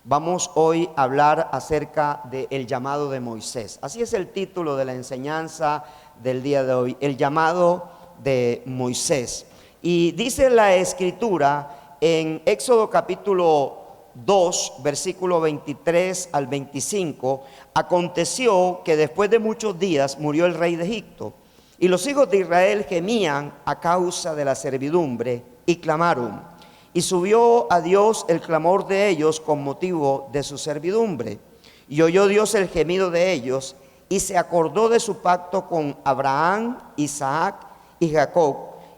Vamos hoy a hablar acerca del llamado de Moisés. Así es el título de la enseñanza del día de hoy, el llamado de Moisés. Y dice la Escritura en Éxodo capítulo 2, versículo 23 al 25, aconteció que después de muchos días murió el rey de Egipto, y los hijos de Israel gemían a causa de la servidumbre y clamaron. Y subió a Dios el clamor de ellos con motivo de su servidumbre. Y oyó Dios el gemido de ellos, y se acordó de su pacto con Abraham, Isaac y Jacob.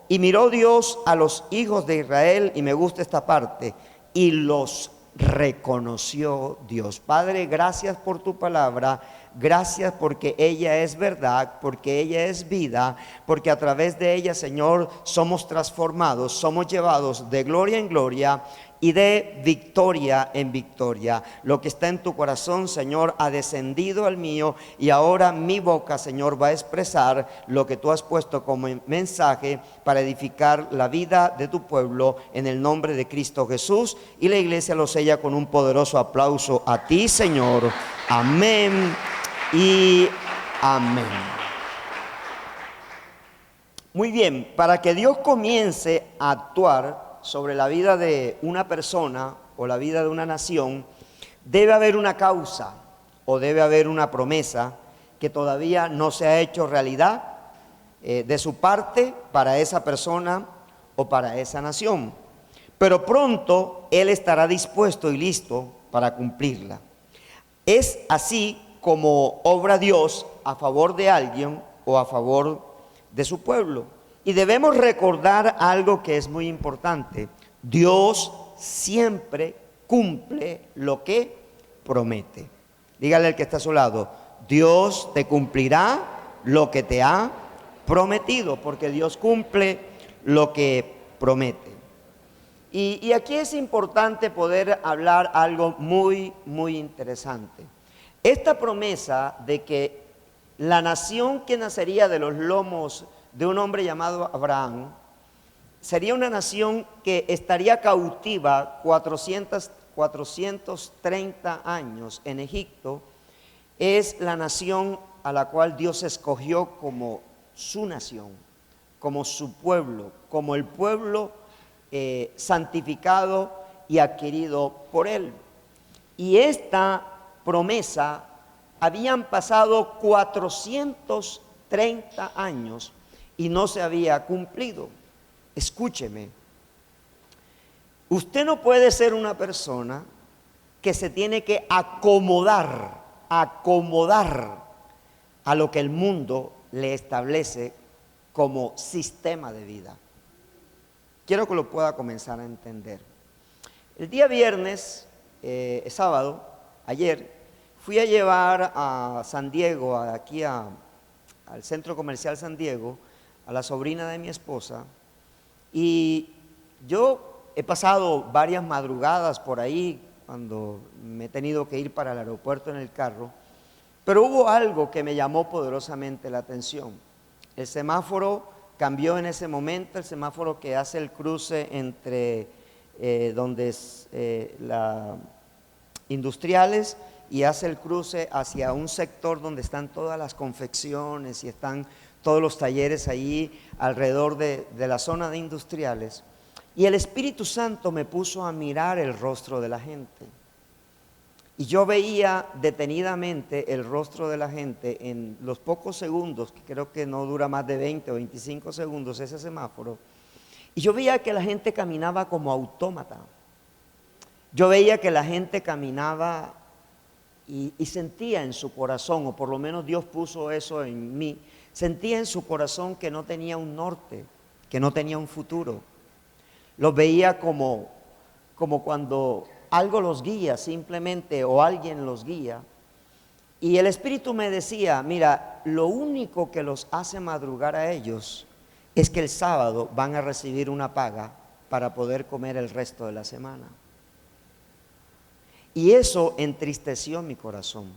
Y miró Dios a los hijos de Israel, y me gusta esta parte, y los reconoció Dios. Padre, gracias por tu palabra. Gracias porque ella es verdad, porque ella es vida, porque a través de ella, Señor, somos transformados, somos llevados de gloria en gloria y de victoria en victoria. Lo que está en tu corazón, Señor, ha descendido al mío, y ahora mi boca, Señor, va a expresar lo que tú has puesto como mensaje para edificar la vida de tu pueblo en el nombre de Cristo Jesús. Y la iglesia lo sella con un poderoso aplauso a ti, Señor. Amén y amén. Muy bien, para que Dios comience a actuar sobre la vida de una persona o la vida de una nación, debe haber una causa o debe haber una promesa que todavía no se ha hecho realidad de su parte para esa persona o para esa nación. Pero pronto Él estará dispuesto y listo para cumplirla. Es así como obra Dios a favor de alguien o a favor de su pueblo. Y debemos recordar algo que es muy importante: Dios siempre cumple lo que promete. Dígale al que está a su lado: Dios te cumplirá lo que te ha prometido, porque Dios cumple lo que promete. Y aquí es importante poder hablar algo muy interesante. Esta promesa de que la nación que nacería de los lomos de un hombre llamado Abraham sería una nación que estaría cautiva 430 años en Egipto, es la nación a la cual Dios escogió como su nación, como su pueblo, como el pueblo santificado y adquirido por Él. Y esta promesa, habían pasado 430 años y no se había cumplido. Escúcheme, usted no puede ser una persona que se tiene que acomodar a lo que el mundo le establece como sistema de vida. Quiero que lo pueda comenzar a entender. El día viernes, sábado, ayer, fui a llevar a San Diego, aquí al Centro Comercial San Diego, a la sobrina de mi esposa, y yo he pasado varias madrugadas por ahí cuando me he tenido que ir para el aeropuerto en el carro, pero hubo algo que me llamó poderosamente la atención. El semáforo cambió en ese momento, el semáforo que hace el cruce entre donde es Industriales, y hace el cruce hacia un sector donde están todas las confecciones y están todos los talleres allí alrededor de la zona de Industriales. Y el Espíritu Santo me puso a mirar el rostro de la gente. Y yo veía detenidamente el rostro de la gente en los pocos segundos, que creo que no dura más de 20 o 25 segundos ese semáforo. Y yo veía que la gente caminaba como autómata. Yo veía que la gente caminaba y sentía en su corazón, o por lo menos Dios puso eso en mí, sentía en su corazón que no tenía un norte, que no tenía un futuro. Los veía como cuando algo los guía simplemente, o alguien los guía. Y el Espíritu me decía: mira, lo único que los hace madrugar a ellos es que el sábado van a recibir una paga para poder comer el resto de la semana. Y eso entristeció mi corazón.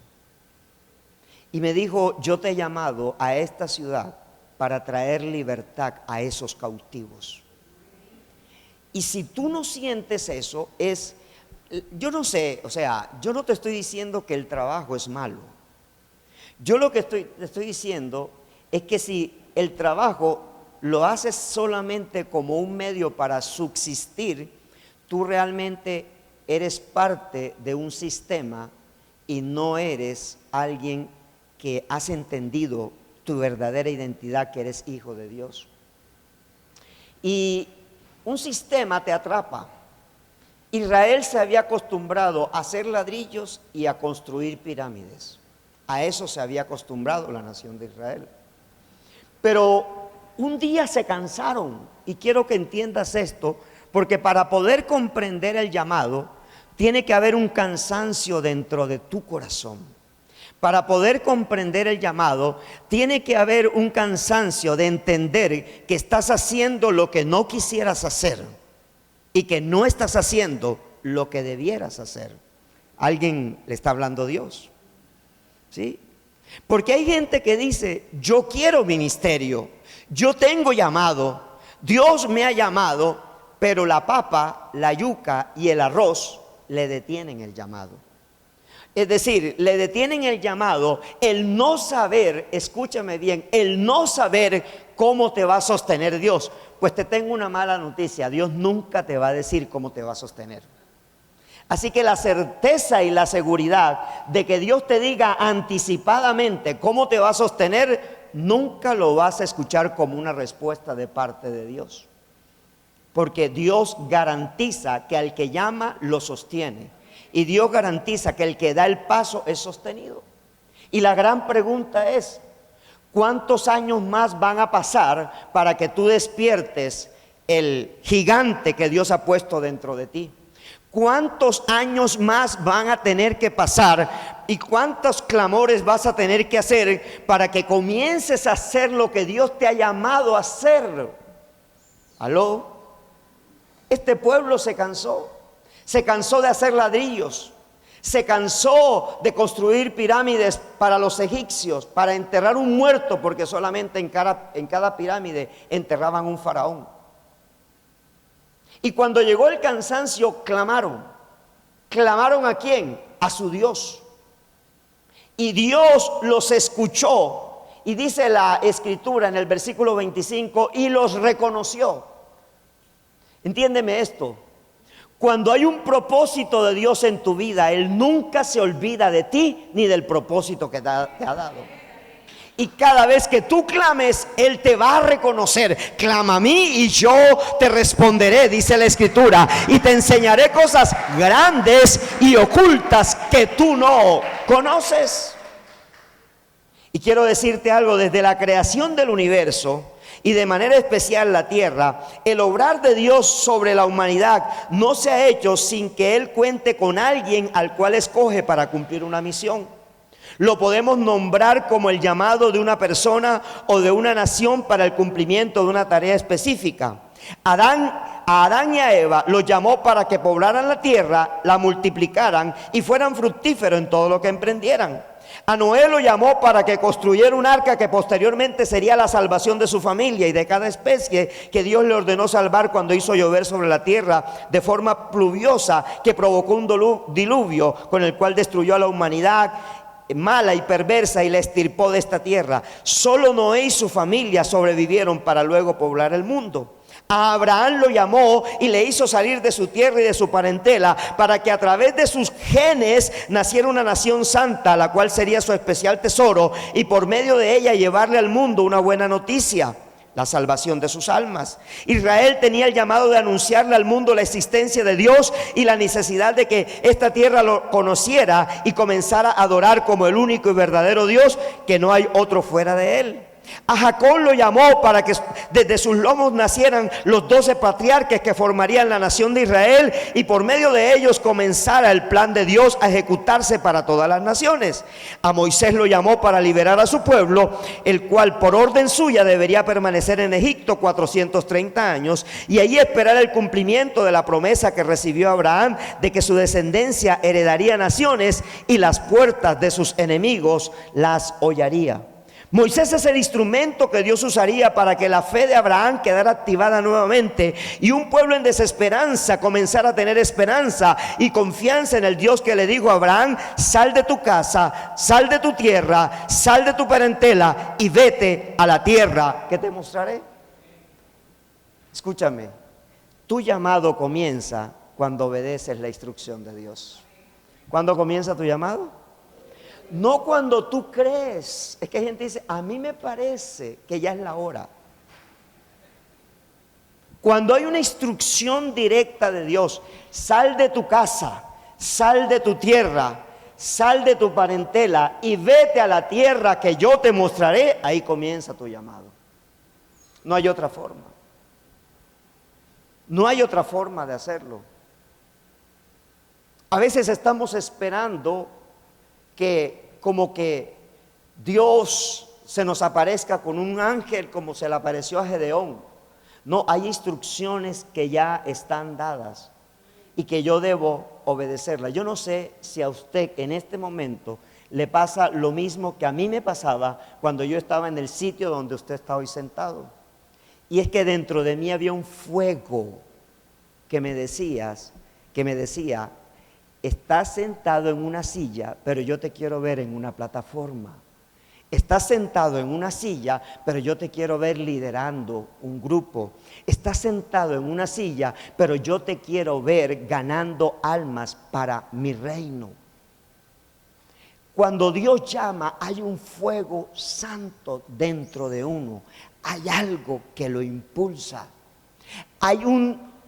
Y me dijo: yo te he llamado a esta ciudad para traer libertad a esos cautivos. Y si tú no sientes eso, es Yo no sé, o sea, yo no te estoy diciendo que el trabajo es malo. Yo lo que te estoy diciendo es que si el trabajo lo haces solamente como un medio para subsistir, tú realmente eres parte de un sistema y no eres alguien que has entendido tu verdadera identidad, que eres hijo de Dios. Y un sistema te atrapa. Israel se había acostumbrado a hacer ladrillos y a construir pirámides. A eso se había acostumbrado la nación de Israel. Pero un día se cansaron, y quiero que entiendas esto, porque para poder comprender el llamado, tiene que haber un cansancio dentro de tu corazón. Para poder comprender el llamado, tiene que haber un cansancio de entender que estás haciendo lo que no quisieras hacer y que no estás haciendo lo que debieras hacer. ¿Alguien le está hablando Dios? ¿Sí? Porque hay gente que dice, yo quiero ministerio, yo tengo llamado, Dios me ha llamado, pero la papa, la yuca y el arroz le detienen el llamado. Es decir, le detienen el llamado, el no saber, escúchame bien, el no saber cómo te va a sostener Dios. Pues te tengo una mala noticia, Dios nunca te va a decir cómo te va a sostener. Así que la certeza y la seguridad de que Dios te diga anticipadamente cómo te va a sostener, nunca lo vas a escuchar como una respuesta de parte de Dios. Porque Dios garantiza que al que llama lo sostiene. Y Dios garantiza que el que da el paso es sostenido. Y la gran pregunta es, ¿cuántos años más van a pasar para que tú despiertes el gigante que Dios ha puesto dentro de ti? ¿Cuántos años más van a tener que pasar y cuántos clamores vas a tener que hacer para que comiences a hacer lo que Dios te ha llamado a hacer? ¿Aló? Este pueblo se cansó de hacer ladrillos, se cansó de construir pirámides para los egipcios, para enterrar un muerto, porque solamente en cada pirámide enterraban un faraón. Y cuando llegó el cansancio, clamaron. ¿Clamaron a quién? A su Dios. Y Dios los escuchó. Y dice la Escritura en el versículo 25, y los reconoció. Entiéndeme esto. Cuando hay un propósito de Dios en tu vida, Él nunca se olvida de ti ni del propósito que te ha dado. Y cada vez que tú clames, Él te va a reconocer. Clama a mí y yo te responderé, dice la Escritura, y te enseñaré cosas grandes y ocultas que tú no conoces. Y quiero decirte algo, desde la creación del universo y de manera especial la tierra, el obrar de Dios sobre la humanidad no se ha hecho sin que Él cuente con alguien al cual escoge para cumplir una misión. Lo podemos nombrar como el llamado de una persona o de una nación para el cumplimiento de una tarea específica. A Adán y a Eva los llamó para que poblaran la tierra, la multiplicaran y fueran fructíferos en todo lo que emprendieran. A Noé lo llamó para que construyera un arca que posteriormente sería la salvación de su familia y de cada especie que Dios le ordenó salvar cuando hizo llover sobre la tierra de forma pluviosa que provocó un diluvio con el cual destruyó a la humanidad mala y perversa y la extirpó de esta tierra. Solo Noé y su familia sobrevivieron para luego poblar el mundo. A Abraham lo llamó y le hizo salir de su tierra y de su parentela para que a través de sus genes naciera una nación santa, la cual sería su especial tesoro, y por medio de ella llevarle al mundo una buena noticia, la salvación de sus almas. Israel tenía el llamado de anunciarle al mundo la existencia de Dios y la necesidad de que esta tierra lo conociera y comenzara a adorar como el único y verdadero Dios, que no hay otro fuera de Él. A Jacob lo llamó para que desde sus lomos nacieran los 12 patriarcas que formarían la nación de Israel, y por medio de ellos comenzara el plan de Dios a ejecutarse para todas las naciones. A Moisés lo llamó para liberar a su pueblo, el cual por orden suya debería permanecer en Egipto 430 años y allí esperar el cumplimiento de la promesa que recibió Abraham de que su descendencia heredaría naciones y las puertas de sus enemigos las hollaría. Moisés es el instrumento que Dios usaría para que la fe de Abraham quedara activada nuevamente y un pueblo en desesperanza comenzara a tener esperanza y confianza en el Dios que le dijo a Abraham: sal de tu casa, sal de tu tierra, sal de tu parentela y vete a la tierra que te mostraré. Escúchame, tu llamado comienza cuando obedeces la instrucción de Dios. ¿Cuándo comienza tu llamado? No cuando tú crees. Es que hay gente que dice: a mí me parece que ya es la hora. Cuando hay una instrucción directa de Dios: sal de tu casa, sal de tu tierra, sal de tu parentela y vete a la tierra que yo te mostraré, ahí comienza tu llamado. No hay otra forma. No hay otra forma de hacerlo. A veces estamos esperando que como que Dios se nos aparezca con un ángel como se le apareció a Gedeón. No, hay instrucciones que ya están dadas y que yo debo obedecerlas. Yo no sé si a usted en este momento le pasa lo mismo que a mí me pasaba cuando yo estaba en el sitio donde usted está hoy sentado. Y es que dentro de mí había un fuego que me decía: estás sentado en una silla, pero yo te quiero ver en una plataforma. Estás sentado en una silla, pero yo te quiero ver liderando un grupo. Estás sentado en una silla, pero yo te quiero ver ganando almas para mi reino. Cuando Dios llama, hay un fuego santo dentro de uno. Hay algo que lo impulsa. Hay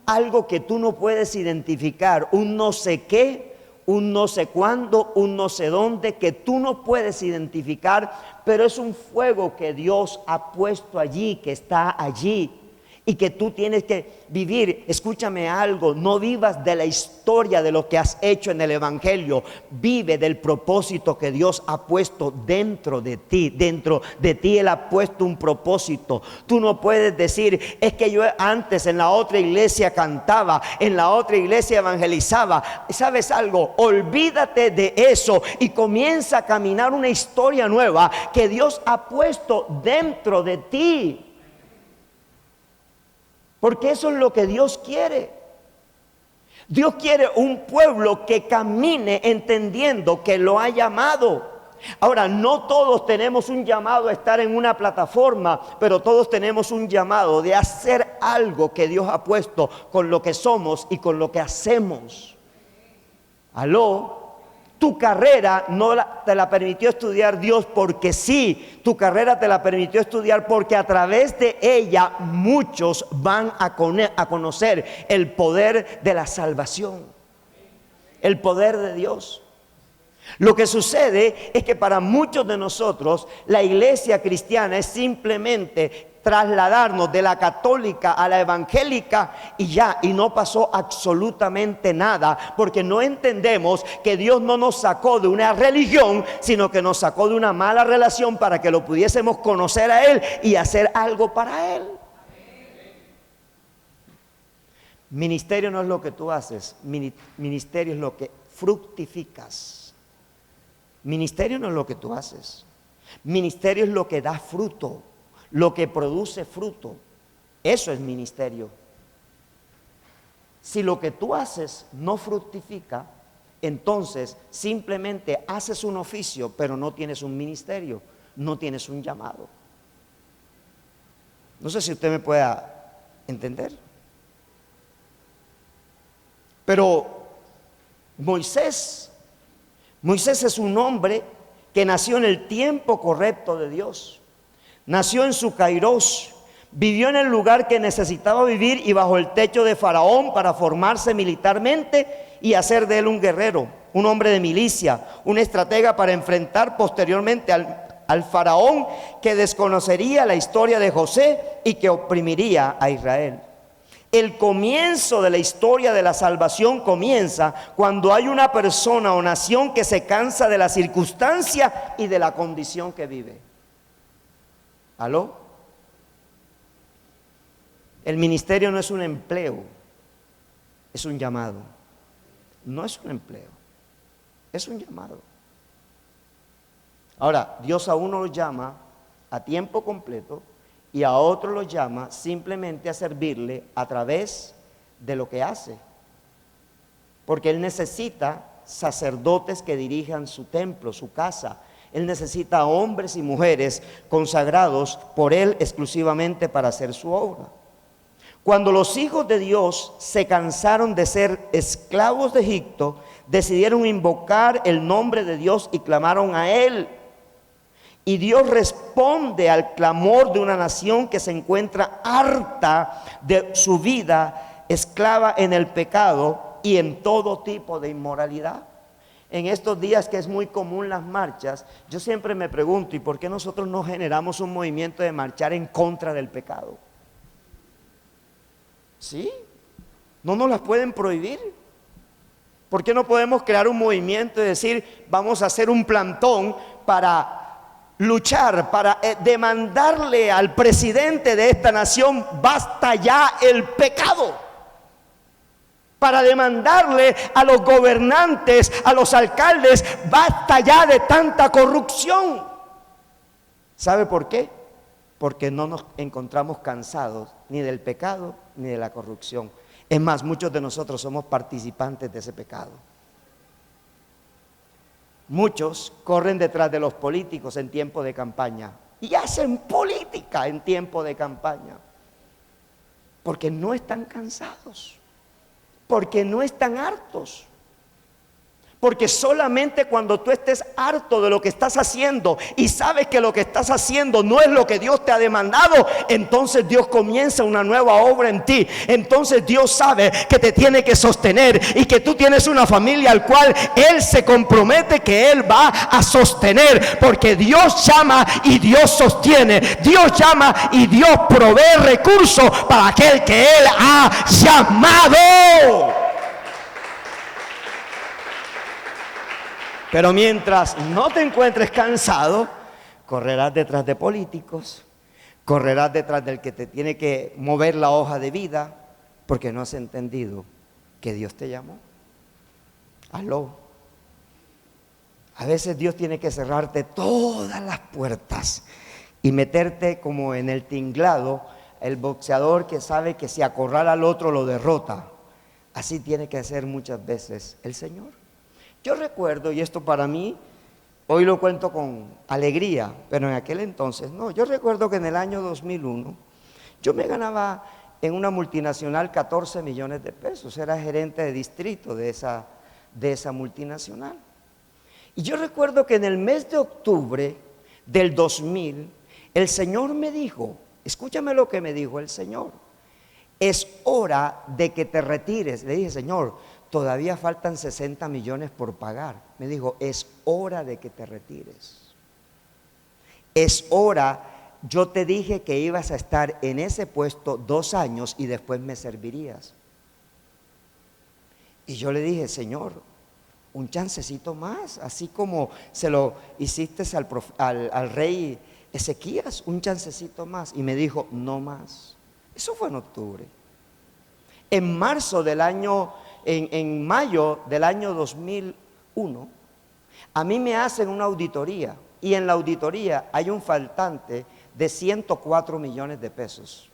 algo que tú no puedes identificar, un no sé qué, un no sé cuándo, un no sé dónde, que tú no puedes identificar, pero es un fuego que Dios ha puesto allí, que está allí y que tú tienes que vivir. Escúchame algo: no vivas de la historia de lo que has hecho en el evangelio, vive del propósito que Dios ha puesto dentro de ti. Dentro de ti Él ha puesto un propósito. Tú no puedes decir: es que yo antes en la otra iglesia cantaba, en la otra iglesia evangelizaba. ¿Sabes algo? Olvídate de eso y comienza a caminar una historia nueva que Dios ha puesto dentro de ti. Porque eso es lo que Dios quiere. Dios quiere un pueblo que camine entendiendo que lo ha llamado. Ahora, no todos tenemos un llamado a estar en una plataforma, pero todos tenemos un llamado de hacer algo que Dios ha puesto con lo que somos y con lo que hacemos. ¿Aló? Tu carrera no te la permitió estudiar Dios porque sí. Tu carrera te la permitió estudiar porque a través de ella muchos van a conocer el poder de la salvación, el poder de Dios. Lo que sucede es que para muchos de nosotros la iglesia cristiana es simplemente trasladarnos de la católica a la evangélica y ya, y no pasó absolutamente nada, porque no entendemos que Dios no nos sacó de una religión, sino que nos sacó de una mala relación para que lo pudiésemos conocer a Él y hacer algo para Él. Ministerio no es lo que tú haces, ministerio es lo que fructificas. Ministerio no es lo que tú haces, ministerio es lo que da fruto, lo que produce fruto. Eso es ministerio. Si lo que tú haces no fructifica, entonces simplemente haces un oficio, pero no tienes un ministerio, no tienes un llamado. No sé si usted me pueda entender. Pero Moisés es un hombre que nació en el tiempo correcto de Dios. Nació en su Kairos, vivió en el lugar que necesitaba vivir y bajo el techo de Faraón para formarse militarmente y hacer de él un guerrero, un hombre de milicia, un estratega para enfrentar posteriormente al Faraón que desconocería la historia de José y que oprimiría a Israel. El comienzo de la historia de la salvación comienza cuando hay una persona o nación que se cansa de la circunstancia y de la condición que vive. ¿Aló? El ministerio no es un empleo, es un llamado. No es un empleo, es un llamado. Ahora, Dios a uno lo llama a tiempo completo y a otro lo llama simplemente a servirle a través de lo que hace. Porque él necesita sacerdotes que dirijan su templo, su casa. Él necesita hombres y mujeres consagrados por él exclusivamente para hacer su obra. Cuando los hijos de Dios se cansaron de ser esclavos de Egipto, decidieron invocar el nombre de Dios y clamaron a Él. Y Dios responde al clamor de una nación que se encuentra harta de su vida esclava en el pecado y en todo tipo de inmoralidad. En estos días que es muy común las marchas, yo siempre me pregunto, ¿y por qué nosotros no generamos un movimiento de marchar en contra del pecado? ¿Sí? ¿No nos las pueden prohibir? ¿Por qué no podemos crear un movimiento y decir, vamos a hacer un plantón para luchar, para demandarle al presidente de esta nación, basta ya el pecado? Para demandarle a los gobernantes, a los alcaldes, basta ya de tanta corrupción. ¿Sabe por qué? Porque no nos encontramos cansados ni del pecado ni de la corrupción. Es más, muchos de nosotros somos participantes de ese pecado. Muchos corren detrás de los políticos en tiempo de campaña y hacen política en tiempo de campaña porque no están cansados, porque no están hartos. Porque solamente cuando tú estés harto de lo que estás haciendo y sabes que lo que estás haciendo no es lo que Dios te ha demandado, entonces Dios comienza una nueva obra en ti. Entonces Dios sabe que te tiene que sostener y que tú tienes una familia al cual Él se compromete que Él va a sostener. Porque Dios llama y Dios sostiene. Dios llama y Dios provee recursos para aquel que Él ha llamado. Pero mientras no te encuentres cansado, correrás detrás de políticos, correrás detrás del que te tiene que mover la hoja de vida, porque no has entendido que Dios te llamó. Aló. A veces Dios tiene que cerrarte todas las puertas y meterte como en el tinglado, el boxeador que sabe que si acorrala al otro lo derrota. Así tiene que hacer muchas veces el Señor. Yo recuerdo, y esto para mí, hoy lo cuento con alegría, pero en aquel entonces no. Yo recuerdo que en el año 2001, yo me ganaba en una multinacional 14 millones de pesos. Era gerente de distrito de esa multinacional. Y yo recuerdo que en el mes de octubre del 2000, el Señor me dijo, escúchame lo que me dijo el Señor: es hora de que te retires. Le dije, Señor, todavía faltan 60 millones por pagar. Me dijo, es hora de que te retires. Es hora, yo te dije que ibas a estar en ese puesto 2 años y después me servirías. Y yo le dije, Señor, un chancecito más, así como se lo hiciste al rey Ezequías, un chancecito más. Y me dijo, no más. Eso fue en octubre. En marzo del año, en mayo del año 2001, a mí me hacen una auditoría y en la auditoría hay un faltante de 104 millones de pesos.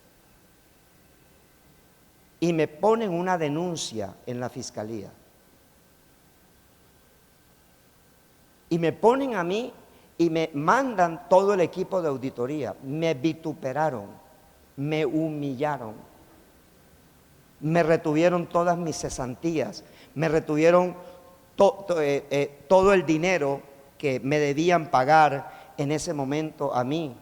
Y me ponen una denuncia en la fiscalía. Y me ponen a mí y me mandan todo el equipo de auditoría. Me vituperaron, me humillaron, me retuvieron todas mis cesantías, me retuvieron todo el dinero que me debían pagar en ese momento a mí.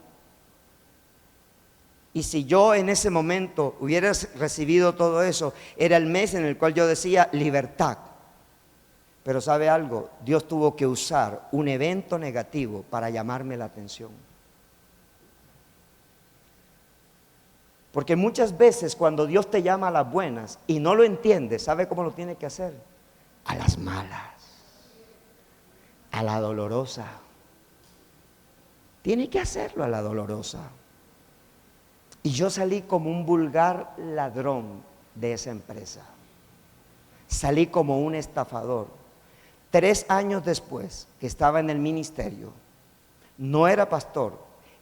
Y si yo en ese momento hubiera recibido todo eso, era el mes en el cual yo decía libertad. Pero ¿sabe algo? Dios tuvo que usar un evento negativo para llamarme la atención. Porque muchas veces cuando Dios te llama a las buenas y no lo entiendes, ¿sabe cómo lo tiene que hacer? A las malas, a la dolorosa. Tiene que hacerlo a la dolorosa. Y yo salí como un vulgar ladrón de esa empresa. Salí como un estafador. 3 años después que estaba en el ministerio, no era pastor,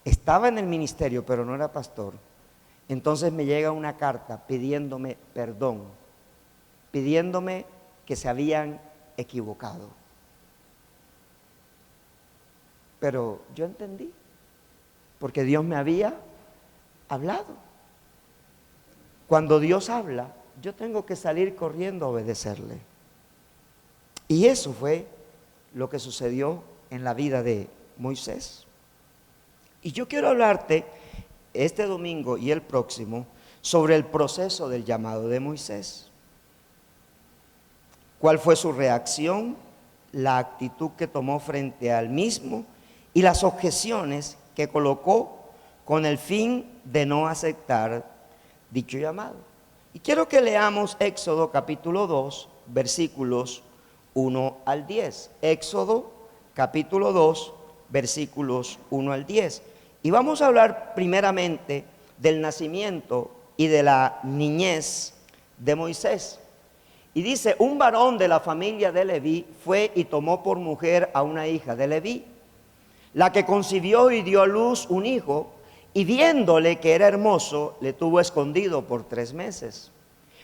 estaba en el ministerio, pero no era pastor. Entonces me llega una carta pidiéndome perdón, pidiéndome que se habían equivocado. Pero yo entendí, porque Dios me había hablado. Cuando Dios habla, yo tengo que salir corriendo a obedecerle. Y eso fue lo que sucedió en la vida de Moisés. Y yo quiero hablarte este domingo y el próximo sobre el proceso del llamado de Moisés. ¿Cuál fue su reacción? La actitud que tomó frente al mismo y las objeciones que colocó con el fin de no aceptar dicho llamado. Y quiero que leamos Éxodo capítulo 2, versículos 1 al 10. Éxodo capítulo 2, versículos 1 al 10. Y vamos a hablar primeramente del nacimiento y de la niñez de Moisés. Y dice, un varón de la familia de Leví fue y tomó por mujer a una hija de Leví, la que concibió y dio a luz un hijo, y viéndole que era hermoso, le tuvo escondido por 3 meses.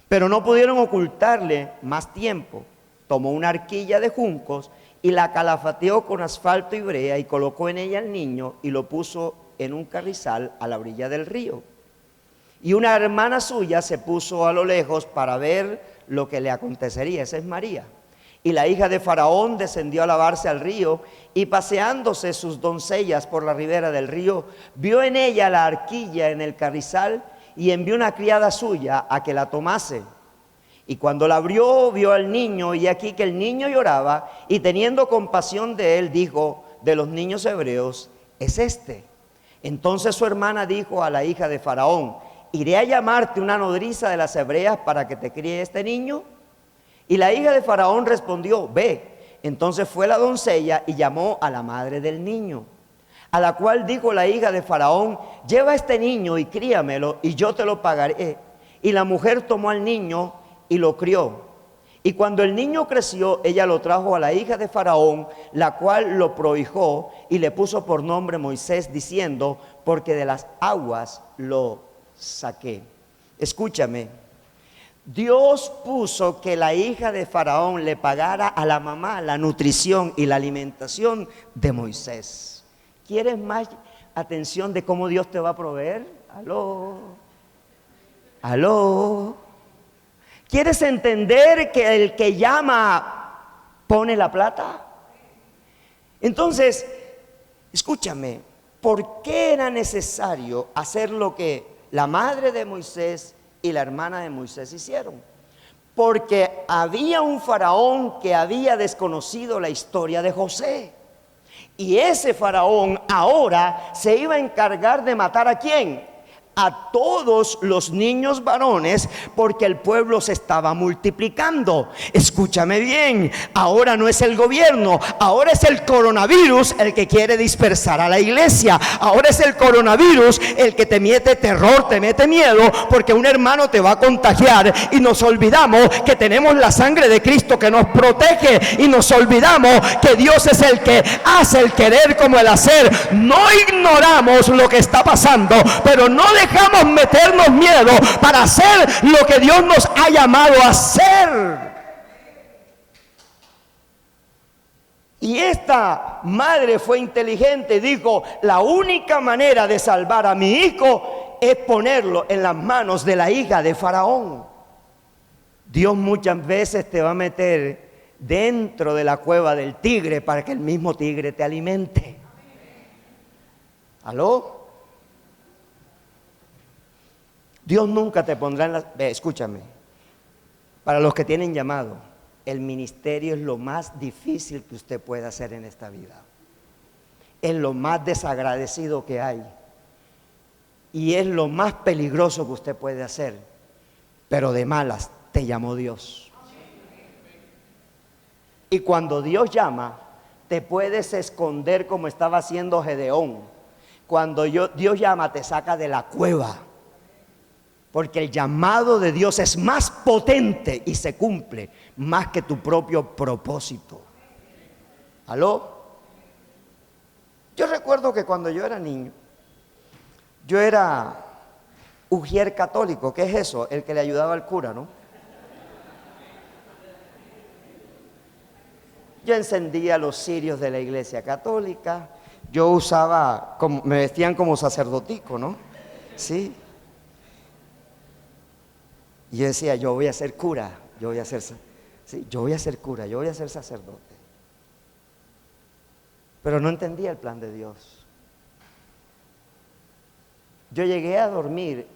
Pero no pudieron ocultarle más tiempo. Tomó una arquilla de juncos y la calafateó con asfalto y brea y colocó en ella al niño y lo puso en un carrizal a la orilla del río. Y una hermana suya se puso a lo lejos para ver lo que le acontecería. Esa es María. Y la hija de Faraón descendió a lavarse al río, y paseándose sus doncellas por la ribera del río, vio en ella la arquilla en el carrizal, y envió una criada suya a que la tomase. Y cuando la abrió, vio al niño, y aquí que el niño lloraba, y teniendo compasión de él, dijo: de los niños hebreos es este. Entonces su hermana dijo a la hija de Faraón: ¿iré a llamarte una nodriza de las hebreas para que te críe este niño? Y la hija de Faraón respondió: ve. Entonces fue la doncella y llamó a la madre del niño, a la cual dijo la hija de Faraón: lleva a este niño y críamelo, y yo te lo pagaré. Y la mujer tomó al niño y lo crió. Y cuando el niño creció, ella lo trajo a la hija de Faraón, la cual lo prohijó y le puso por nombre Moisés, diciendo: porque de las aguas lo saqué. Escúchame. Dios puso que la hija de Faraón le pagara a la mamá la nutrición y la alimentación de Moisés. ¿Quieres más atención de cómo Dios te va a proveer? Aló, aló. ¿Quieres entender que el que llama pone la plata? Entonces, escúchame, ¿por qué era necesario hacer lo que la madre de Moisés y la hermana de Moisés hicieron? Porque había un faraón que había desconocido la historia de José. Y ese faraón ahora se iba a encargar de matar ¿a quién? A todos los niños varones, porque el pueblo se estaba multiplicando. Escúchame bien, ahora no es el gobierno, ahora es el coronavirus el que quiere dispersar a la iglesia. Ahora es el coronavirus el que te mete terror, te mete miedo, porque un hermano te va a contagiar. Y nos olvidamos que tenemos la sangre de Cristo que nos protege, y nos olvidamos que Dios es el que hace el querer como el hacer. No ignoramos lo que está pasando, pero no dejamos meternos miedo para hacer lo que Dios nos ha llamado a hacer. Y esta madre fue inteligente y dijo: la única manera de salvar a mi hijo es ponerlo en las manos de la hija de Faraón. Dios muchas veces te va a meter dentro de la cueva del tigre para que el mismo tigre te alimente. ¿Aló? Dios nunca te pondrá en la... Escúchame, para los que tienen llamado, el ministerio es lo más difícil que usted puede hacer en esta vida. Es lo más desagradecido que hay. Y es lo más peligroso que usted puede hacer. Pero de malas te llamó Dios. Y cuando Dios llama, te puedes esconder como estaba haciendo Gedeón. Cuando Dios llama, te saca de la cueva. Porque el llamado de Dios es más potente y se cumple más que tu propio propósito. ¿Aló? Yo recuerdo que cuando yo era niño, Yo era ujier católico. ¿Qué es eso? El que le ayudaba al cura, ¿no? Yo encendía los cirios de la iglesia católica. Yo usaba, me vestían como sacerdotico, ¿no? Sí. Y yo decía, yo voy a ser cura, yo voy a ser, sí, yo voy a ser cura, yo voy a ser sacerdote. Pero no entendía el plan de Dios. Yo llegué a dormir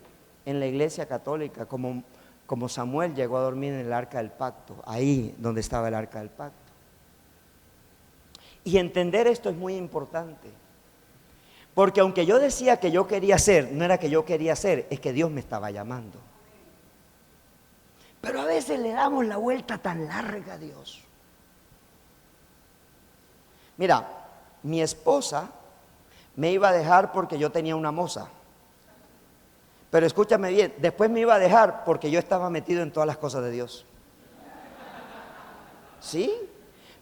en la iglesia católica como Samuel llegó a dormir en el arca del pacto, ahí donde estaba el arca del pacto. Y entender esto es muy importante, porque aunque yo decía que yo quería ser, no era que yo quería ser, es que Dios me estaba llamando. Pero a veces le damos la vuelta tan larga a Dios. Mira, mi esposa me iba a dejar porque yo tenía una moza. Pero escúchame bien, después me iba a dejar porque yo estaba metido en todas las cosas de Dios. ¿Sí?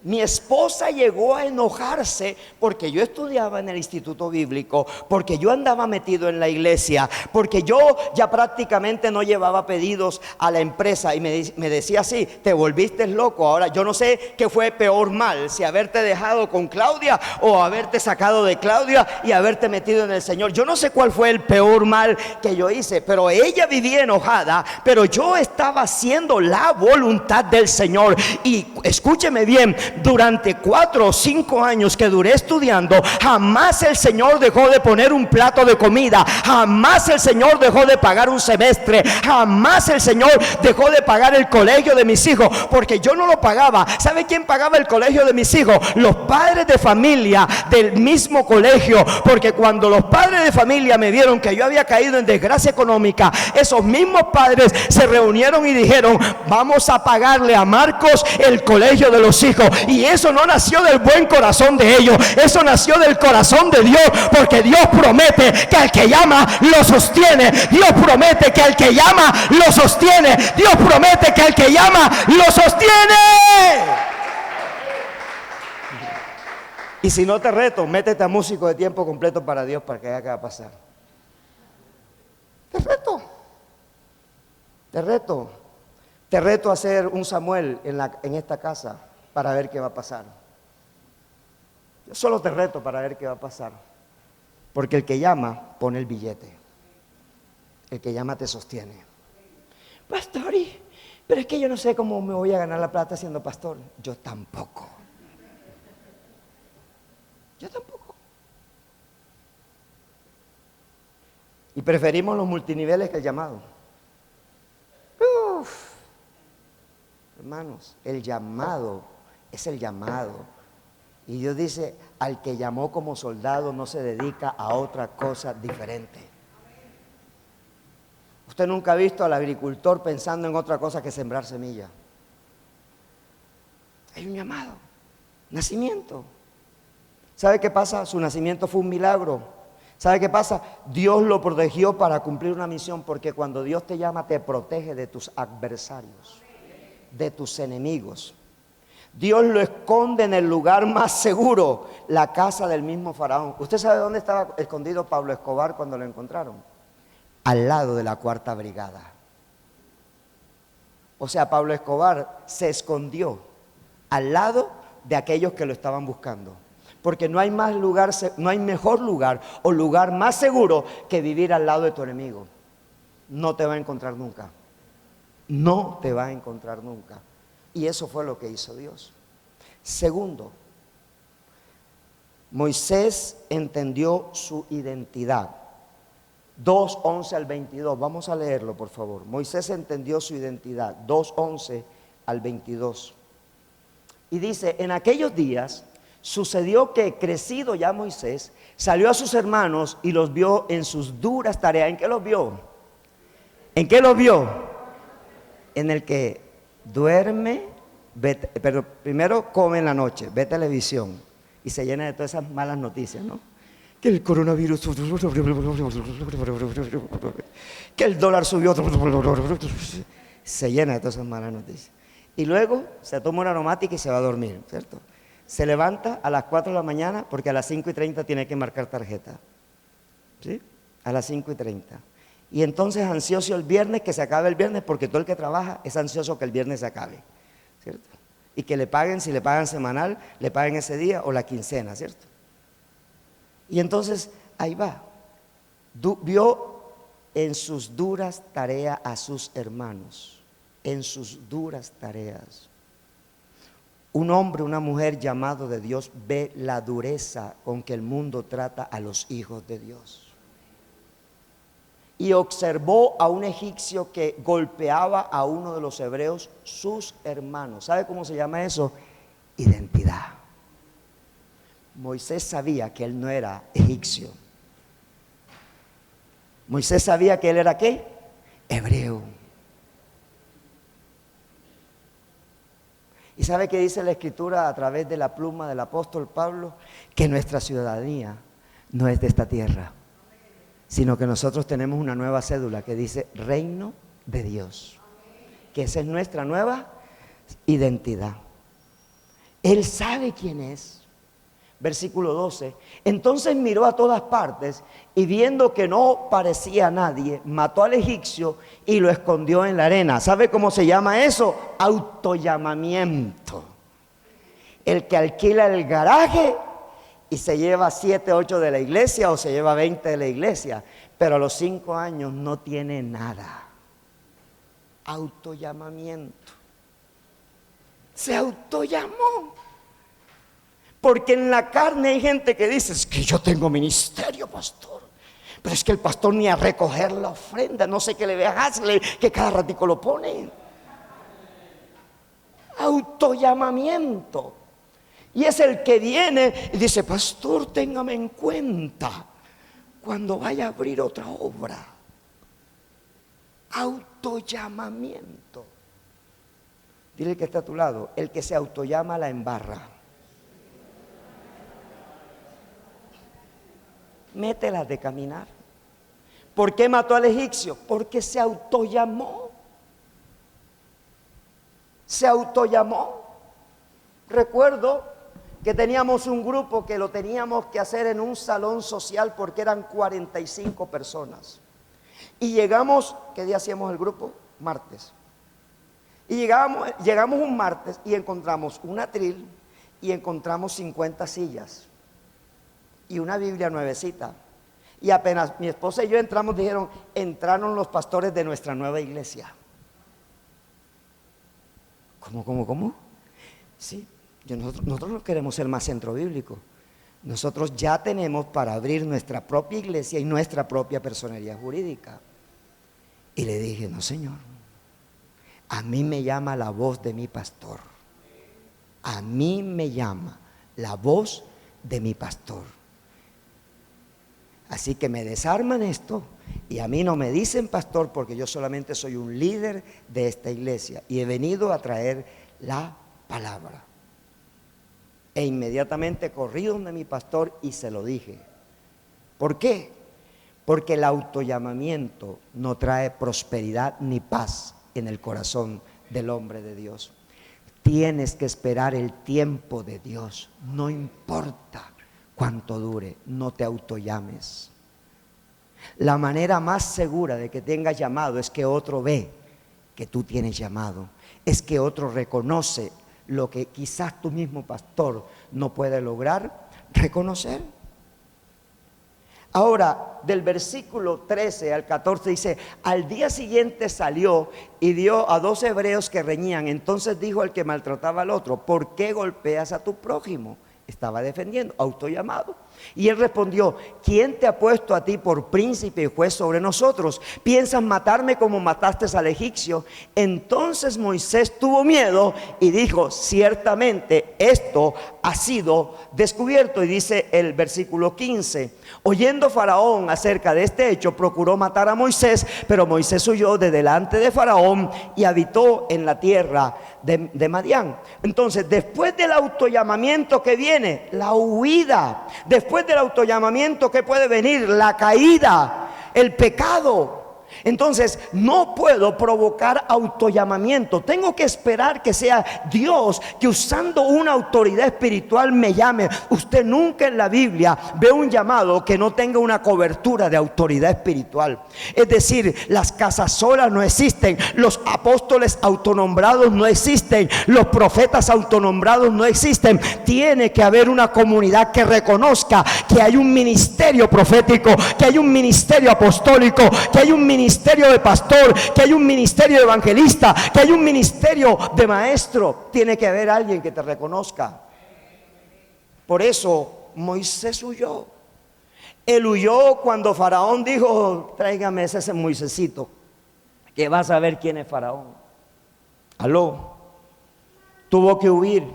Mi esposa llegó a enojarse porque yo estudiaba en el instituto bíblico, porque yo andaba metido en la iglesia, porque yo ya prácticamente no llevaba pedidos a la empresa y me decía así, te volviste loco. Ahora yo no sé qué fue peor mal, si haberte dejado con Claudia o haberte sacado de Claudia y haberte metido en el Señor. Yo no sé cuál fue el peor mal que yo hice, pero ella vivía enojada, pero yo estaba haciendo la voluntad del Señor. Y escúcheme bien, durante 4 o 5 años que duré estudiando, jamás el Señor dejó de poner un plato de comida, jamás el Señor dejó de pagar un semestre, jamás el Señor dejó de pagar el colegio de mis hijos, porque yo no lo pagaba. ¿Sabe quién pagaba el colegio de mis hijos? Los padres de familia del mismo colegio, porque cuando los padres de familia me vieron que yo había caído en desgracia económica, esos mismos padres se reunieron y dijeron, vamos a pagarle a Marcos el colegio de los hijos. Y eso no nació del buen corazón de ellos, eso nació del corazón de Dios, porque Dios promete que al que llama lo sostiene. Dios promete que al que llama lo sostiene. Dios promete que al que llama lo sostiene. Y si no te reto, métete a músico de tiempo completo para Dios para que vea qué va a pasar. Te reto. Te reto. Te reto a ser un Samuel en esta casa para ver qué va a pasar. Yo solo te reto para ver qué va a pasar. Porque el que llama pone el billete. El que llama te sostiene. Pastor, pero es que yo no sé cómo me voy a ganar la plata siendo pastor. Yo tampoco. Yo tampoco. Y preferimos los multiniveles que el llamado. Hermanos, el llamado es el llamado. Y Dios dice, al que llamó como soldado no se dedica a otra cosa diferente. Usted nunca ha visto al agricultor pensando en otra cosa que sembrar semilla. Hay un llamado, nacimiento. ¿Sabe qué pasa? Su nacimiento fue un milagro. ¿Sabe qué pasa? Dios lo protegió para cumplir una misión, porque cuando Dios te llama te protege de tus adversarios, de tus enemigos. Dios lo esconde en el lugar más seguro, la casa del mismo faraón. ¿Usted sabe dónde estaba escondido Pablo Escobar cuando lo encontraron? Al lado de la 4ª Brigada. O sea, Pablo Escobar se escondió al lado de aquellos que lo estaban buscando. Porque no hay más lugar, no hay mejor lugar o lugar más seguro que vivir al lado de tu enemigo. No te va a encontrar nunca. No te va a encontrar nunca. Y eso fue lo que hizo Dios. Segundo, Moisés entendió su identidad. 2:11 al 22. Vamos a leerlo, por favor. Moisés entendió su identidad. 2:11 al 22. Y dice, en aquellos días sucedió que, crecido ya Moisés, salió a sus hermanos y los vio en sus duras tareas. ¿En qué los vio? ¿En qué los vio? En el que duerme, pero primero come en la noche, ve televisión y se llena de todas esas malas noticias, ¿no? Que el coronavirus, que el dólar subió, se llena de todas esas malas noticias. Y luego se toma una aromática y se va a dormir, ¿cierto? Se levanta a las 4 de la mañana porque a las 5:30 tiene que marcar tarjeta, ¿sí? A las 5:30. Y entonces ansioso el viernes, que se acabe el viernes, porque todo el que trabaja es ansioso que el viernes se acabe, ¿cierto? Y que le paguen, si le pagan semanal, le paguen ese día o la quincena, ¿cierto? Y entonces ahí va. Vio en sus duras tareas a sus hermanos, en sus duras tareas. Un hombre, una mujer llamado de Dios ve la dureza con que el mundo trata a los hijos de Dios. Y observó a un egipcio que golpeaba a uno de los hebreos, sus hermanos. ¿Sabe cómo se llama eso? Identidad. Moisés sabía que él no era egipcio. Moisés sabía que él era ¿qué? Hebreo. ¿Y sabe qué dice la Escritura a través de la pluma del apóstol Pablo? Que nuestra ciudadanía no es de esta tierra, sino que nosotros tenemos una nueva cédula que dice Reino de Dios, que esa es nuestra nueva identidad. Él sabe quién es. Versículo 12. Entonces miró a todas partes y viendo que no parecía a nadie, mató al egipcio y lo escondió en la arena. ¿Sabe cómo se llama eso? Autollamamiento. El que alquila el garaje y se lleva 7, 8 de la iglesia o se lleva 20 de la iglesia, pero a los 5 años no tiene nada. Autollamamiento. Se autollamó. Porque en la carne hay gente que dice, es que yo tengo ministerio, pastor, pero es que el pastor ni a recoger la ofrenda, no sé qué le veas, que cada ratico lo pone. Autollamamiento. Y es el que viene y dice, pastor, téngame en cuenta cuando vaya a abrir otra obra. Autollamamiento. Dile que está a tu lado, el que se autollama la embarra. Mételas de caminar. ¿Por qué mató al egipcio? Porque se autollamó. Se autollamó. Recuerdo que teníamos un grupo que lo teníamos que hacer en un salón social porque eran 45 personas. Y llegamos, ¿qué día hacíamos el grupo? Martes. Y llegamos un martes y encontramos un atril y encontramos 50 sillas. Y una Biblia nuevecita. Y apenas mi esposa y yo entramos, dijeron, entraron los pastores de nuestra nueva iglesia. ¿Cómo? Sí, nosotros no queremos ser más centro bíblico. Nosotros ya tenemos para abrir nuestra propia iglesia y nuestra propia personería jurídica. Y le dije, no señor, a mí me llama la voz de mi pastor. A mí me llama la voz de mi pastor. Así que me desarman esto y a mí no me dicen pastor porque yo solamente soy un líder de esta iglesia y he venido a traer la palabra. E inmediatamente corrí donde mi pastor y se lo dije. ¿Por qué? Porque el autollamamiento no trae prosperidad ni paz en el corazón del hombre de Dios. Tienes que esperar el tiempo de Dios, no importa cuánto dure, no te autollames. La manera más segura de que tengas llamado es que otro ve que tú tienes llamado, es que otro reconoce lo que quizás tu mismo pastor no puede lograr reconocer. Ahora, del versículo 13 al 14 dice, al día siguiente salió y dio a 2 hebreos que reñían. Entonces dijo el que maltrataba al otro, ¿por qué golpeas a tu prójimo? Estaba defendiendo, autollamado. Y él respondió, ¿quién te ha puesto a ti por príncipe y juez sobre nosotros? ¿Piensas matarme como mataste al egipcio? Entonces Moisés tuvo miedo y dijo, ciertamente esto ha sido descubierto. Y dice el versículo 15, oyendo Faraón acerca de este hecho, procuró matar a Moisés, pero Moisés huyó de delante de Faraón y habitó en la tierra de Madián. Entonces, después del autollamamiento que viene, la huida. Después del autollamamiento, ¿qué puede venir? La caída, el pecado. Entonces no puedo provocar autollamamiento. Tengo que esperar que sea Dios que, usando una autoridad espiritual, me llame. Usted nunca en la Biblia ve un llamado que no tenga una cobertura de autoridad espiritual. Es decir, las casas solas no existen, los apóstoles autonombrados no existen, los profetas autonombrados no existen. Tiene que haber una comunidad que reconozca que hay un ministerio profético, que hay un ministerio apostólico, que hay un ministerio de pastor, que hay un ministerio de evangelista, que hay un ministerio de maestro. Tiene que haber alguien que te reconozca. Por eso Moisés huyó. Él huyó cuando Faraón dijo: tráigame ese Moisésito, que vas a ver quién es Faraón. Aló. Tuvo que huir.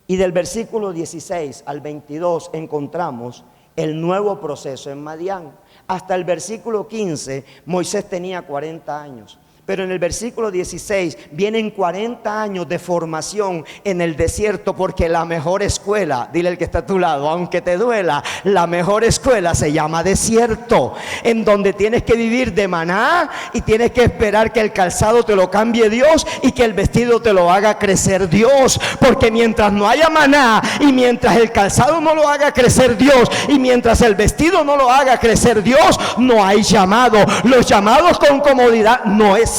Y del versículo 16 al 22 encontramos el nuevo proceso en Madián. Hasta el versículo 15 Moisés tenía 40 años. Pero en el versículo 16 vienen 40 años de formación en el desierto, porque la mejor escuela, dile al que está a tu lado, aunque te duela, la mejor escuela se llama desierto, en donde tienes que vivir de maná y tienes que esperar que el calzado te lo cambie Dios y que el vestido te lo haga crecer Dios. Porque mientras no haya maná y mientras el calzado no lo haga crecer Dios y mientras el vestido no lo haga crecer Dios, no hay llamado. Los llamados con comodidad no existen.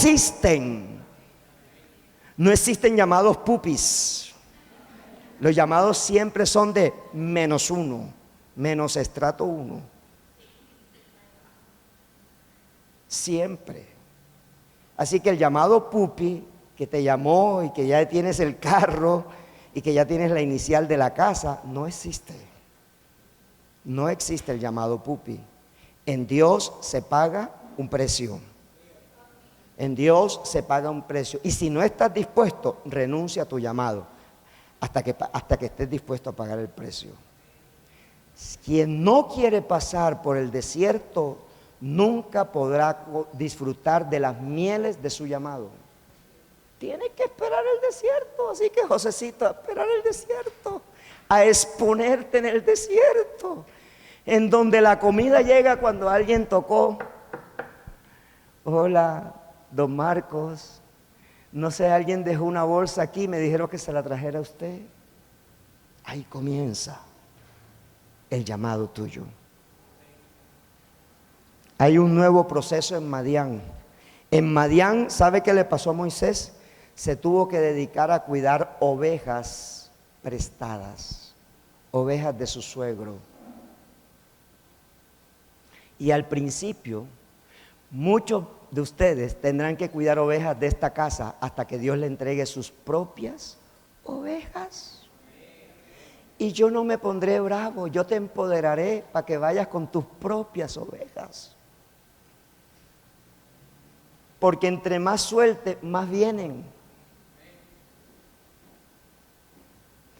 No existen llamados pupis. Los llamados siempre son de -1, menos estrato 1. Siempre. Así que el llamado pupi, que te llamó y que ya tienes el carro y que ya tienes la inicial de la casa, no existe. No existe el llamado pupi. En Dios se paga un precio. En Dios se paga un precio. Y si no estás dispuesto, renuncia a tu llamado hasta que estés dispuesto a pagar el precio. Quien no quiere pasar por el desierto nunca podrá disfrutar de las mieles de su llamado. Tiene que esperar el desierto. Así que, Josecito, esperar el desierto, a exponerte en el desierto, en donde la comida llega cuando alguien tocó. Hola, don Marcos, no sé, alguien dejó una bolsa aquí, me dijeron que se la trajera a usted. Ahí comienza el llamado tuyo. Hay un nuevo proceso en Madián. En Madián, ¿sabe qué le pasó a Moisés? Se tuvo que dedicar a cuidar ovejas prestadas, ovejas de su suegro. Y al principio, muchos de ustedes tendrán que cuidar ovejas de esta casa hasta que Dios le entregue sus propias ovejas. Y yo no me pondré bravo, yo te empoderaré para que vayas con tus propias ovejas. Porque entre más suelte, más vienen.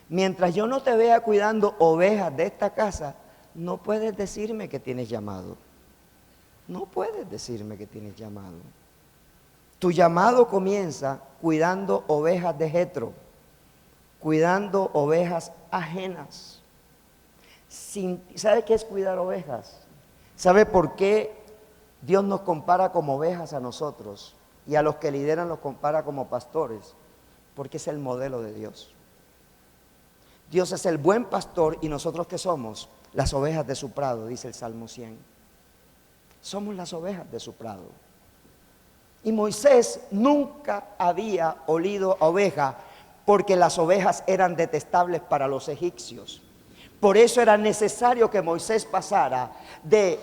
Mientras yo no te vea cuidando ovejas de esta casa, no puedes decirme que tienes llamado. No puedes decirme que tienes llamado. Tu llamado comienza cuidando ovejas de Jetro, cuidando ovejas ajenas. ¿Sabe qué es cuidar ovejas? ¿Sabe por qué Dios nos compara como ovejas a nosotros y a los que lideran los compara como pastores? Porque es el modelo de Dios. Dios es el buen pastor y nosotros ¿qué somos? Las ovejas de su prado, dice el Salmo 100. Somos las ovejas de su prado. Y Moisés nunca había olido a oveja, porque las ovejas eran detestables para los egipcios. Por eso era necesario que Moisés pasara de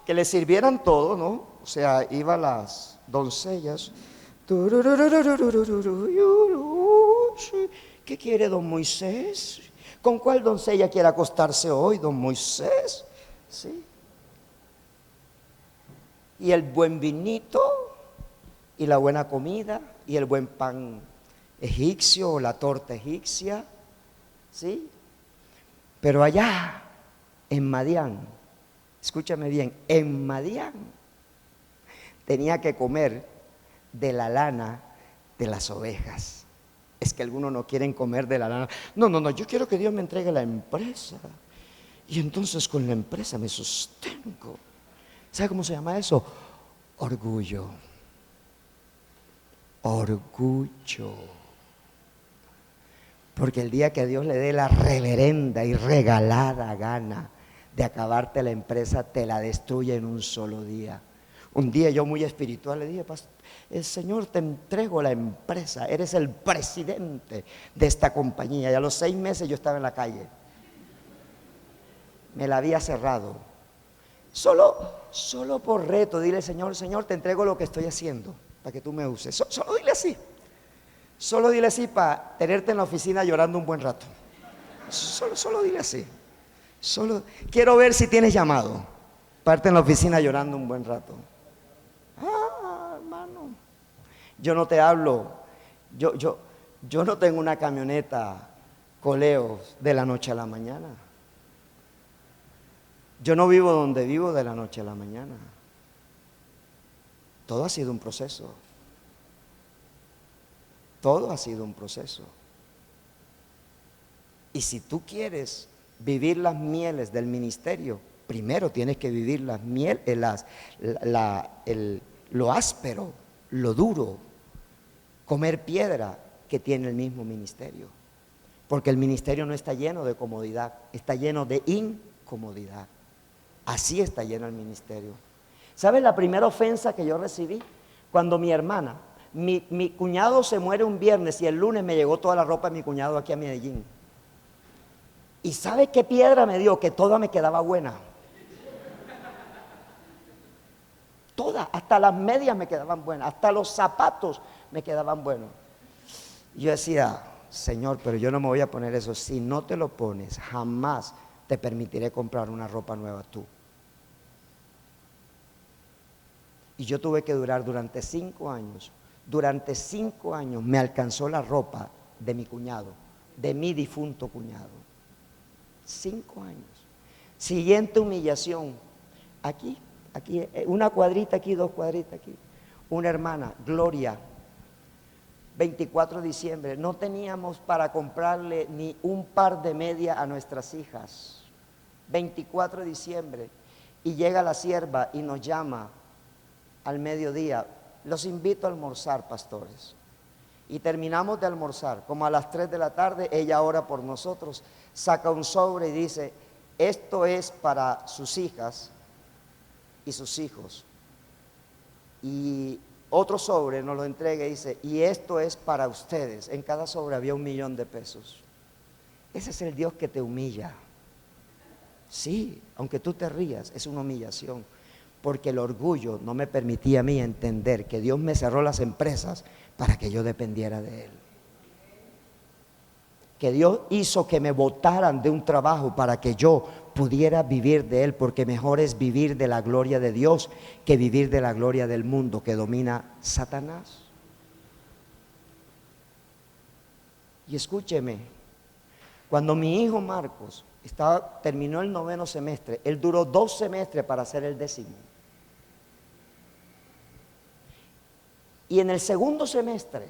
que le sirvieran todo, ¿no? O sea, iban las doncellas. ¿Qué quiere don Moisés? ¿Con cuál doncella quiere acostarse hoy, don Moisés? ¿Sí? Y el buen vinito, y la buena comida, y el buen pan egipcio o la torta egipcia, ¿sí? Pero allá, en Madián, escúchame bien, en Madián tenía que comer de la lana de las ovejas. Es que algunos no quieren comer de la lana. No, yo quiero que Dios me entregue la empresa y entonces con la empresa me sostengo. ¿Sabe cómo se llama eso? Orgullo. Orgullo. Porque el día que Dios le dé la reverenda y regalada gana de acabarte la empresa, te la destruye en un solo día. Un día yo muy espiritual le dije: el Señor, te entrego la empresa, eres el presidente de esta compañía. Y a los 6 meses yo estaba en la calle. Me la había cerrado. Solo por reto, dile: Señor, te entrego lo que estoy haciendo para que tú me uses. Solo dile así. Solo dile así para tenerte en la oficina llorando un buen rato. Solo dile así. Solo quiero ver si tienes llamado. Parte en la oficina llorando un buen rato. Hermano, yo no te hablo. Yo no tengo una camioneta coleos de la noche a la mañana. Yo no vivo donde vivo de la noche a la mañana. Todo ha sido un proceso. Todo ha sido un proceso. Y si tú quieres vivir las mieles del ministerio, primero tienes que vivir las mieles, lo áspero, lo duro, comer piedra que tiene el mismo ministerio. Porque el ministerio no está lleno de comodidad, está lleno de incomodidad. Así está lleno el ministerio. ¿Sabes la primera ofensa que yo recibí? Cuando mi hermana, mi cuñado se muere un viernes y el lunes me llegó toda la ropa de mi cuñado aquí a Medellín. ¿Y sabe qué piedra me dio? Que toda me quedaba buena. Todas, hasta las medias me quedaban buenas, hasta los zapatos me quedaban buenos. Y yo decía: Señor, pero yo no me voy a poner eso. Si no te lo pones, jamás te permitiré comprar una ropa nueva tú. Y yo tuve que durar durante 5 años. Durante 5 años me alcanzó la ropa de mi cuñado, de mi difunto cuñado. 5 años. Siguiente humillación. Aquí, una cuadrita aquí, 2 cuadritas aquí. Una hermana, Gloria, 24 de diciembre. No teníamos para comprarle ni un par de medias a nuestras hijas. 24 de diciembre. Y llega la sierva y nos llama al mediodía: los invito a almorzar, pastores. Y terminamos de almorzar, como a las 3 de la tarde, ella ora por nosotros, saca un sobre y dice: esto es para sus hijas y sus hijos. Y otro sobre nos lo entrega y dice: y esto es para ustedes. En cada sobre había $1,000,000. Ese es el Dios que te humilla. Sí, aunque tú te rías, es una humillación. Porque el orgullo no me permitía a mí entender que Dios me cerró las empresas para que yo dependiera de Él. Que Dios hizo que me botaran de un trabajo para que yo pudiera vivir de Él, porque mejor es vivir de la gloria de Dios que vivir de la gloria del mundo que domina Satanás. Y escúcheme, cuando mi hijo Marcos terminó el 9º semestre, él duró 2 semestres para hacer el 10º. Y en el 2º semestre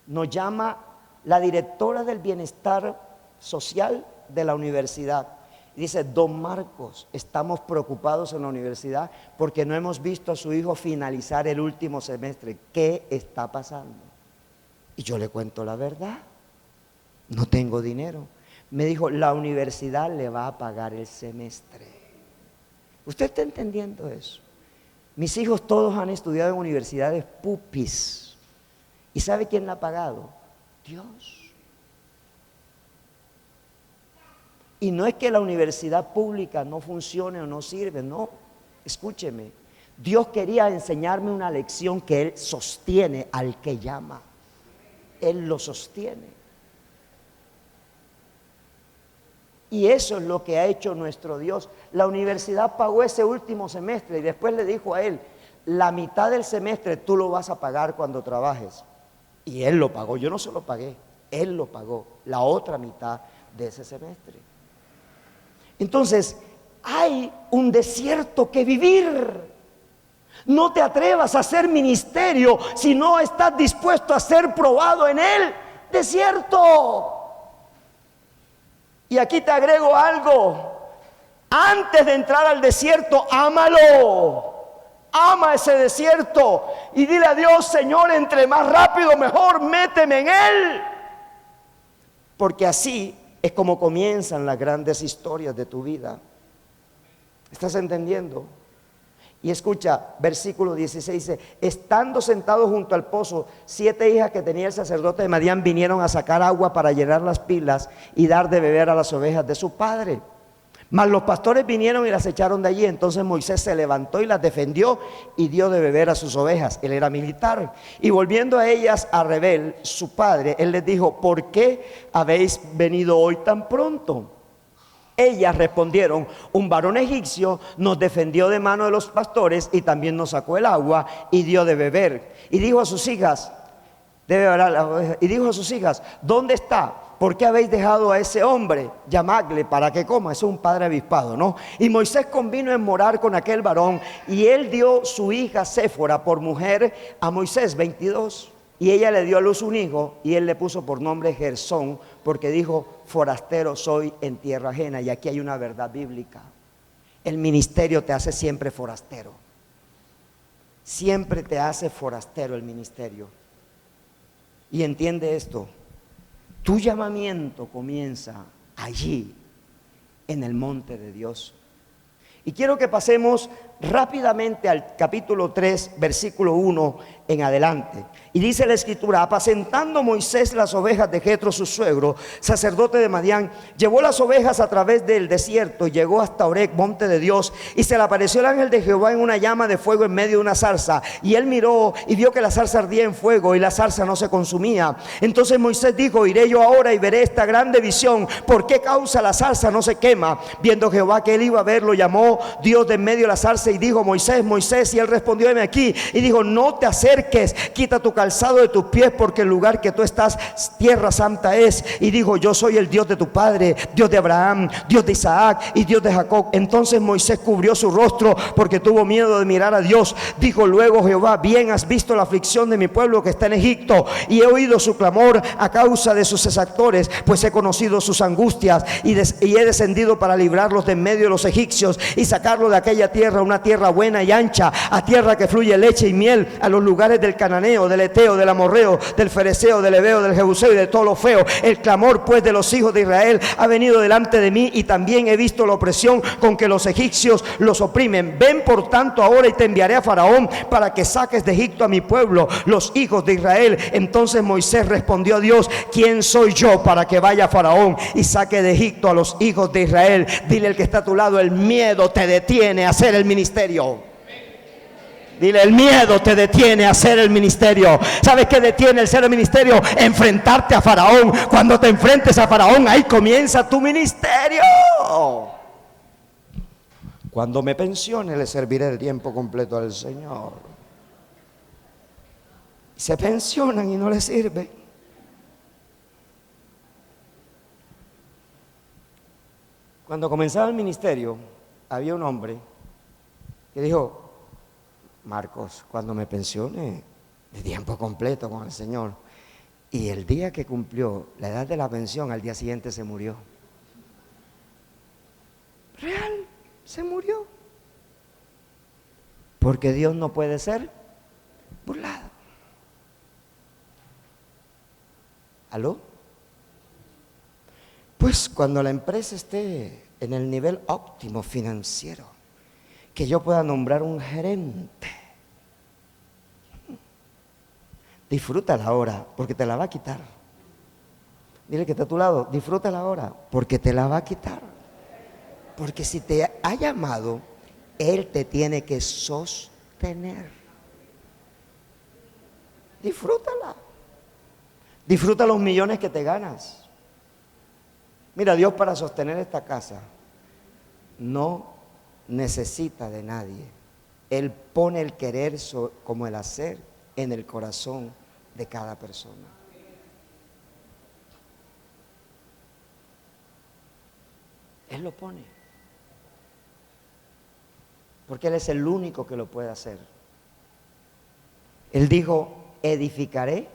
nos llama la directora del bienestar social de la universidad. Y dice: don Marcos, estamos preocupados en la universidad porque no hemos visto a su hijo finalizar el último semestre. ¿Qué está pasando? Y yo le cuento la verdad. No tengo dinero. Me dijo: la universidad le va a pagar el semestre. ¿Usted está entendiendo eso? Mis hijos todos han estudiado en universidades pupis. ¿Y sabe quién la ha pagado? Dios. Y no es que la universidad pública no funcione o no sirve, no. Escúcheme, Dios quería enseñarme una lección que Él sostiene al que llama. Él lo sostiene. Y eso es lo que ha hecho nuestro Dios. La universidad pagó ese último semestre y después le dijo a él: la mitad del semestre tú lo vas a pagar cuando trabajes. Y él lo pagó, yo no se lo pagué, él lo pagó, la otra mitad de ese semestre. Entonces, hay un desierto que vivir. No te atrevas a hacer ministerio si no estás dispuesto a ser probado en el desierto. Y aquí te agrego algo: antes de entrar al desierto, ámalo. Ama ese desierto y dile a Dios: Señor, entre más rápido mejor, méteme en él. Porque así es como comienzan las grandes historias de tu vida. ¿Estás entendiendo? Y escucha, versículo 16 dice: estando sentados junto al pozo, 7 hijas que tenía el sacerdote de Madián vinieron a sacar agua para llenar las pilas y dar de beber a las ovejas de su padre. Mas los pastores vinieron y las echaron de allí. Entonces Moisés se levantó y las defendió y dio de beber a sus ovejas. Él era militar. Y volviendo a ellas, a Rebel, su padre, él les dijo: ¿por qué habéis venido hoy tan pronto? Ellas respondieron: un varón egipcio nos defendió de mano de los pastores y también nos sacó el agua y dio de beber. Y dijo a sus hijas: ¿dónde está? ¿Por qué habéis dejado a ese hombre? Llamadle para que coma. Eso es un padre avispado, ¿no? Y Moisés convino en morar con aquel varón, y él dio su hija Séfora por mujer a Moisés. 22. Y ella le dio a luz un hijo, y él le puso por nombre Gersón, porque dijo: forastero soy en tierra ajena. Y aquí hay una verdad bíblica: el ministerio te hace siempre forastero. Siempre te hace forastero el ministerio. Y entiende esto: tu llamamiento comienza allí, en el monte de Dios. Y quiero que pasemos rápidamente al capítulo 3, versículo 1 en adelante. Y dice la escritura: apacentando Moisés las ovejas de Jetro su suegro, sacerdote de Madián, llevó las ovejas a través del desierto y llegó hasta Oreb, monte de Dios, y se le apareció el ángel de Jehová en una llama de fuego en medio de una zarza. Y él miró y vio que la zarza ardía en fuego y la zarza no se consumía. Entonces Moisés dijo: iré yo ahora y veré esta grande visión, ¿por qué causa la zarza no se quema? Viendo Jehová que él iba a ver, lo llamó Dios de en medio de la zarza y dijo: Moisés, Moisés. Y él respondió: heme aquí. Y dijo: no te acerques, quita tu calzado de tus pies, porque el lugar que tú estás, tierra santa es. Y dijo: yo soy el Dios de tu padre, Dios de Abraham, Dios de Isaac y Dios de Jacob. Entonces Moisés cubrió su rostro porque tuvo miedo de mirar a Dios. Dijo luego Jehová: bien has visto la aflicción de mi pueblo que está en Egipto, y he oído su clamor a causa de sus exactores, pues he conocido sus angustias, y he descendido para librarlos de en medio de los egipcios y sacarlos de aquella tierra, una tierra buena y ancha, a tierra que fluye leche y miel, a los lugares del cananeo, del eteo, del amorreo, del fereceo, del heveo, del jebuseo y de todo lo feo. El clamor pues de los hijos de Israel ha venido delante de mí, y también he visto la opresión con que los egipcios los oprimen. Ven por tanto ahora y te enviaré a Faraón para que saques de Egipto a mi pueblo, los hijos de Israel. Entonces Moisés respondió a Dios: ¿quién soy yo para que vaya a Faraón y saque de Egipto a los hijos de Israel? Dile al que está a tu lado: el miedo te detiene a hacer el ministerio. Dile: el miedo te detiene a hacer el ministerio. ¿Sabes qué detiene el ser el ministerio? Enfrentarte a Faraón. Cuando te enfrentes a Faraón, ahí comienza tu ministerio. Cuando me pensione, le serviré el tiempo completo al Señor. Se pensionan y no les sirve. Cuando comenzaba el ministerio, había un hombre que dijo: Marcos, cuando me pensione de tiempo completo con el Señor. Y el día que cumplió la edad de la pensión, al día siguiente se murió. Real, se murió. Porque Dios no puede ser burlado. ¿Aló? Pues cuando la empresa esté en el nivel óptimo financiero, que yo pueda nombrar un gerente, disfrútala ahora, porque te la va a quitar. Dile que está a tu lado: disfrútala ahora, porque te la va a quitar. Porque si te ha llamado, Él te tiene que sostener. Disfrútala. Disfruta los millones que te ganas. Mira, Dios para sostener esta casa no necesita de nadie. Él pone el querer como el hacer en el corazón de cada persona. Él lo pone. Porque Él es el único que lo puede hacer. Él dijo: edificaré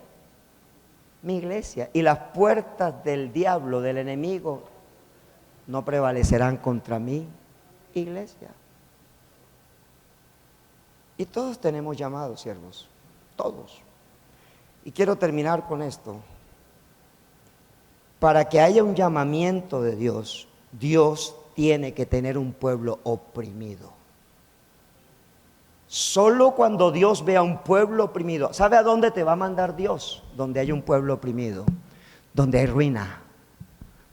mi iglesia, y las puertas del diablo, del enemigo, no prevalecerán contra mi iglesia. Y todos tenemos llamados, siervos, todos. Y quiero terminar con esto. Para que haya un llamamiento de Dios, Dios tiene que tener un pueblo oprimido. Solo cuando Dios vea un pueblo oprimido, ¿sabe a dónde te va a mandar Dios? Donde hay un pueblo oprimido, donde hay ruina,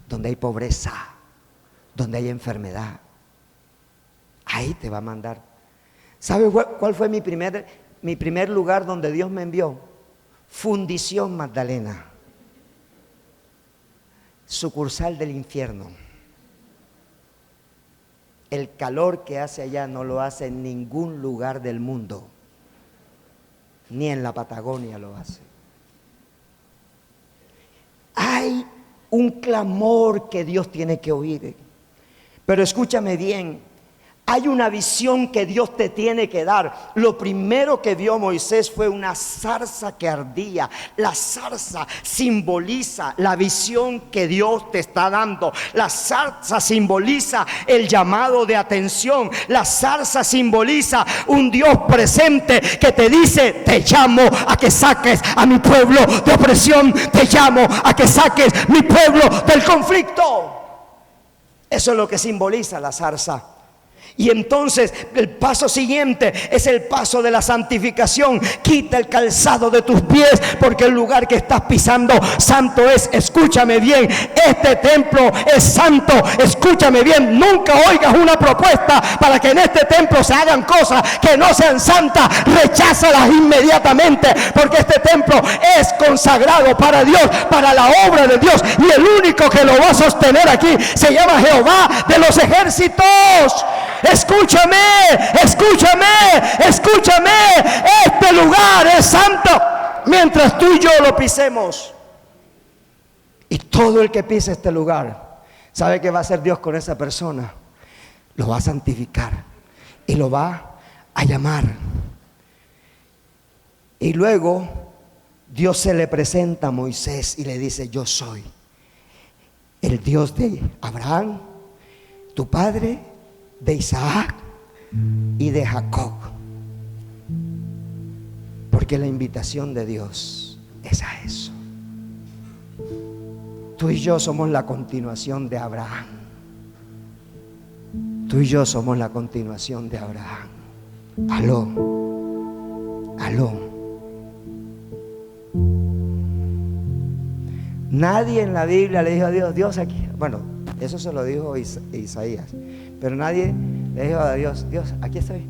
donde hay pobreza, donde hay enfermedad. Ahí te va a mandar. ¿Sabe cuál fue mi primer lugar donde Dios me envió? Fundición Magdalena, sucursal del infierno. El calor que hace allá no lo hace en ningún lugar del mundo, ni en la Patagonia lo hace. Hay un clamor que Dios tiene que oír. Pero escúchame bien, hay una visión que Dios te tiene que dar. Lo primero que vio Moisés fue una zarza que ardía. La zarza simboliza la visión que Dios te está dando. La zarza simboliza el llamado de atención. La zarza simboliza un Dios presente que te dice: te llamo a que saques a mi pueblo de opresión. Te llamo a que saques mi pueblo del conflicto. Eso es lo que simboliza la zarza. Y entonces el paso siguiente es el paso de la santificación. Quita el calzado de tus pies, porque el lugar que estás pisando santo es. Escúchame bien, este templo es santo. Escúchame bien, nunca oigas una propuesta para que en este templo se hagan cosas que no sean santas. Recházalas inmediatamente, porque este templo es consagrado para Dios, para la obra de Dios, y el único que lo va a sostener aquí se llama Jehová de los ejércitos. Escúchame, escúchame, escúchame. Este lugar es santo mientras tú y yo lo pisemos. Y todo el que pise este lugar, ¿sabe qué va a hacer Dios con esa persona? Lo va a santificar y lo va a llamar. Y luego Dios se le presenta a Moisés y le dice: yo soy el Dios de Abraham, tu padre, de Isaac y de Jacob. Porque la invitación de Dios es a eso. Tú y yo somos la continuación de Abraham. Tú y yo somos la continuación de Abraham. Aló, aló. Nadie en la Biblia le dijo a Dios: Dios aquí. Bueno, eso se lo dijo Isaías. Pero nadie le dijo a Dios: Dios, aquí estoy,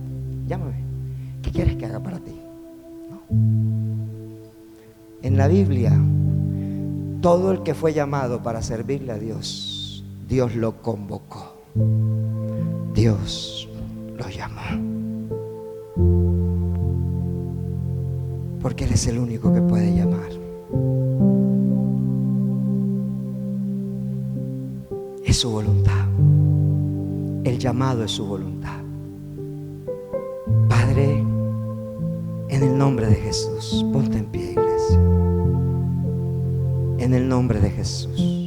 llámame. ¿Qué quieres que haga para ti? No. En la Biblia, todo el que fue llamado para servirle a Dios, Dios lo convocó. Dios lo llamó. Porque Él es el único que puede llamar. Es su voluntad. El llamado es su voluntad. Padre, en el nombre de Jesús, ponte en pie, iglesia. En el nombre de Jesús.